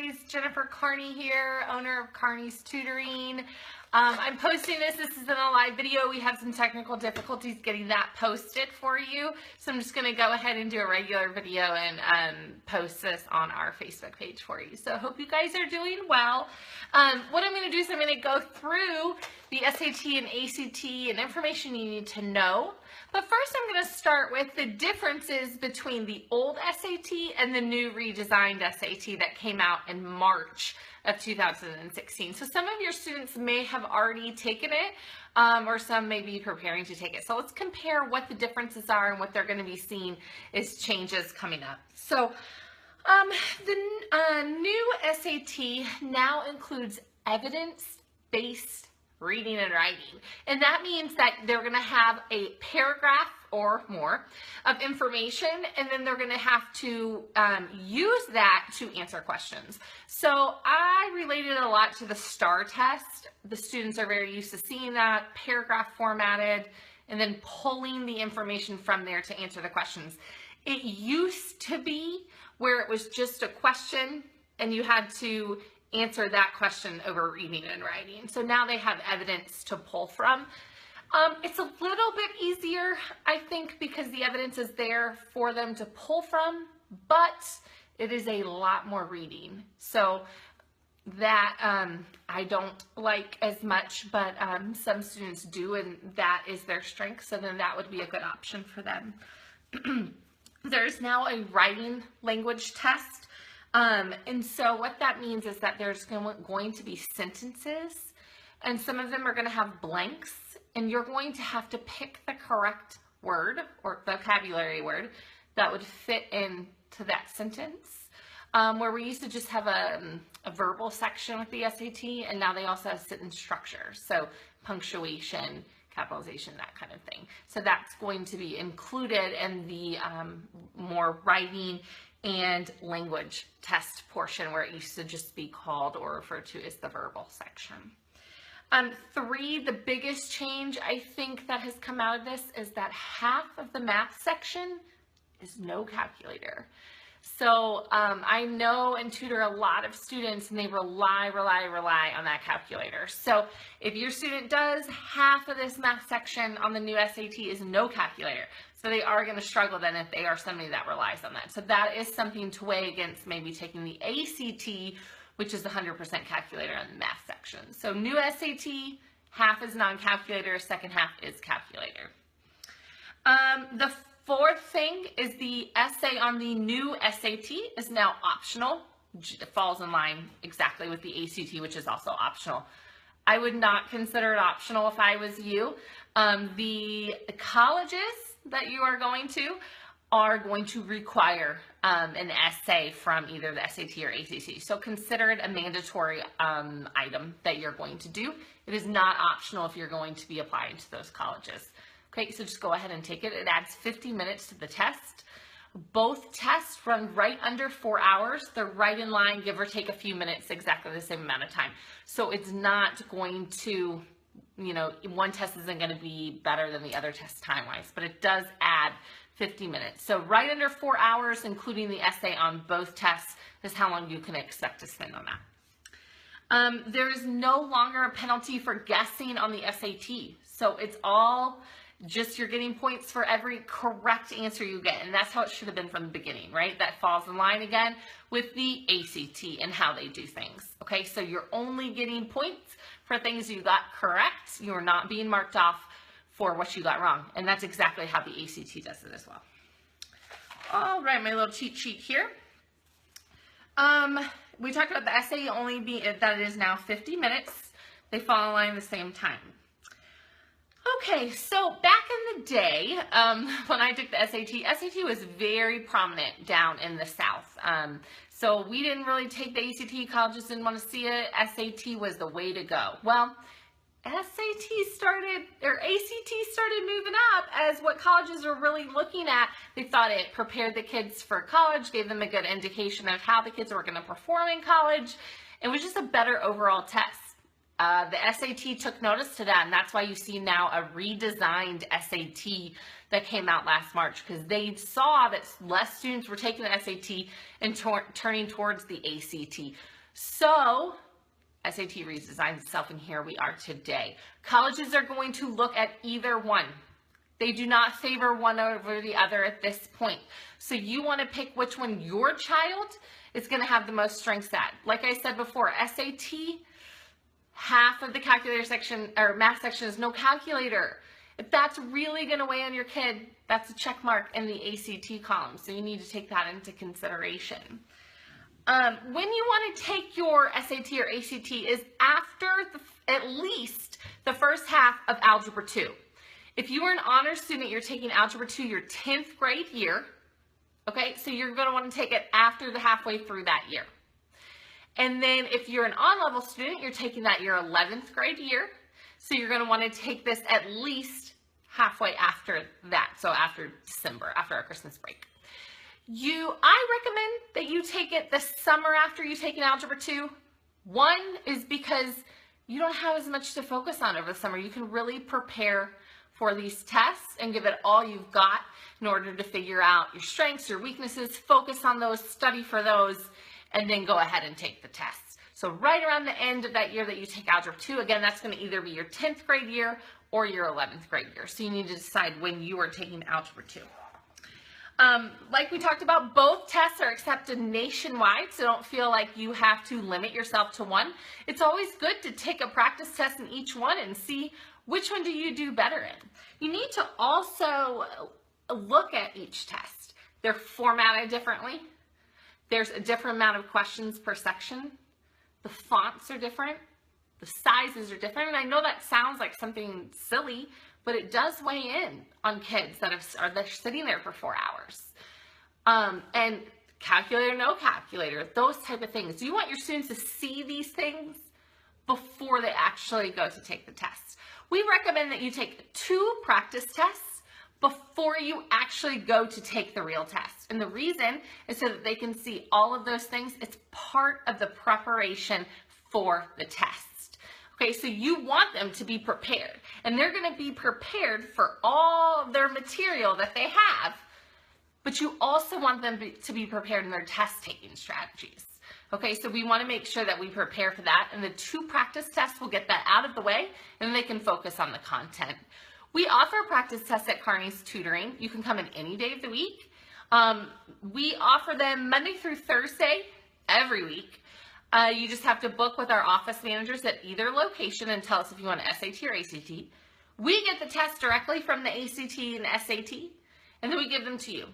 guys, Jennifer Carney here, owner of Carney's Tutoring. I'm posting this isn't a live video. We have some technical difficulties getting that posted for you. So I'm just going to go ahead and do a regular video and post this on our Facebook page for you. So I hope you guys are doing well. What I'm going to do is I'm going to go through the SAT and ACT and information you need to know. But first I'm going to start with the differences between the old SAT and the new redesigned SAT that came out in March of 2016. So some of your students may have already taken it, or some may be preparing to take it. So let's compare what the differences are and what they're going to be seeing as changes coming up. So the new SAT now includes evidence-based reading and writing. And that means that they're going to have a paragraph or more of information, and then they're going to have to use that to answer questions. So I related a lot to the STAR test. The students are very used to seeing that paragraph formatted and then pulling the information from there to answer the questions. It used to be where it was just a question and you had to answer that question over reading and writing. So now they have evidence to pull from. It's a little bit easier, I think, because the evidence is there for them to pull from, but it is a lot more reading. So that I don't like as much, but some students do, and that is their strength. So then that would be a good option for them. There's now a writing language test. And so what that means is that there's going to be sentences, and some of them are going to have blanks, and you're going to have to pick the correct word or vocabulary word that would fit into that sentence. Where we used to just have a verbal section with the SAT, and now they also have sentence structure, so punctuation, capitalization, that kind of thing. So that's going to be included in the more writing and language test portion, where it used to just be called or referred to as the verbal section. 3, the biggest change I think that has come out of this is that half of the math section is no calculator. So I know and tutor a lot of students, and they rely on that calculator. So if your student does, half of this math section on the new SAT is no calculator. So they are going to struggle then if they are somebody that relies on that. So that is something to weigh against maybe taking the ACT, which is 100% calculator on the math section. So new SAT, half is non-calculator, second half is calculator. The fourth thing is the essay on the new SAT is now optional. It falls in line exactly with the ACT, which is also optional. I would not consider it optional if I was you. The colleges that you are going to require an essay from either the SAT or ACT. So consider it a mandatory item that you're going to do. It is not optional if you're going to be applying to those colleges. Okay, so just go ahead and take it. It adds 50 minutes to the test. Both tests run right under 4 hours. They're right in line, give or take a few minutes, exactly the same amount of time. So it's not going to, you know, one test isn't going to be better than the other test time-wise, but it does add 50 minutes. So right under 4 hours, including the essay on both tests, is how long you can expect to spend on that. There is no longer a penalty for guessing on the SAT. So it's all just you're getting points for every correct answer you get. And that's how it should have been from the beginning, right? That falls in line again with the ACT and how they do things. Okay, so you're only getting points for things you got correct. You're not being marked off for what you got wrong. And that's exactly how the ACT does it as well. All right, my little cheat sheet here. We talked about the essay only being that it is now 50 minutes. They fall in line at the same time. Okay, so back in the day, when I took the SAT was very prominent down in the South. So we didn't really take the ACT, colleges didn't want to see it. SAT was the way to go. Well, ACT started moving up as what colleges were really looking at. They thought it prepared the kids for college, gave them a good indication of how the kids were going to perform in college. It was just a better overall test. The SAT took notice to that, and that's why you see now a redesigned SAT that came out last March, because they saw that less students were taking the SAT and turning towards the ACT. So SAT redesigned itself, and here we are today. Colleges are going to look at either one. They do not favor one over the other at this point. So you want to pick which one your child is going to have the most strengths at. Like I said before, SAT, half of the calculator section or math section is no calculator. If that's really going to weigh on your kid, that's a check mark in the ACT column. So you need to take that into consideration. When you want to take your SAT or ACT is after at least the first half of Algebra 2. If you are an honors student, you're taking Algebra 2 your 10th grade year. Okay, so you're going to want to take it after the halfway through that year. And then if you're an on-level student, you're taking that your 11th grade year. So you're going to want to take this at least halfway after that. So after December, after our Christmas break. I recommend that you take it the summer after you've taken Algebra 2. One is because you don't have as much to focus on over the summer. You can really prepare for these tests and give it all you've got in order to figure out your strengths, your weaknesses, focus on those, study for those, and then go ahead and take the tests. So right around the end of that year that you take Algebra 2, again, that's going to either be your 10th grade year or your 11th grade year. So you need to decide when you are taking Algebra 2. Like we talked about, both tests are accepted nationwide, so don't feel like you have to limit yourself to one. It's always good to take a practice test in each one and see which one do you do better in. You need to also look at each test. They're formatted differently. There's a different amount of questions per section. The fonts are different. The sizes are different. And I know that sounds like something silly, but it does weigh in on kids that are sitting there for 4 hours. And calculator, no calculator, those type of things. You want your students to see these things before they actually go to take the test. We recommend that you take 2 practice tests before you actually go to take the real test. And the reason is so that they can see all of those things. It's part of the preparation for the test. Okay, so you want them to be prepared, and they're going to be prepared for all their material that they have, but you also want them to be prepared in their test-taking strategies. Okay, so we want to make sure that we prepare for that, and the 2 practice tests will get that out of the way, and they can focus on the content. We offer practice tests at Kearney's Tutoring. You can come in any day of the week. We offer them Monday through Thursday every week. You just have to book with our office managers at either location and tell us if you want an SAT or ACT. We get the test directly from the ACT and SAT, and then we give them to you.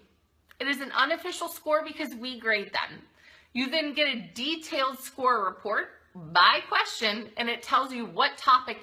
It is an unofficial score because we grade them. You then get a detailed score report by question, and it tells you what topic you're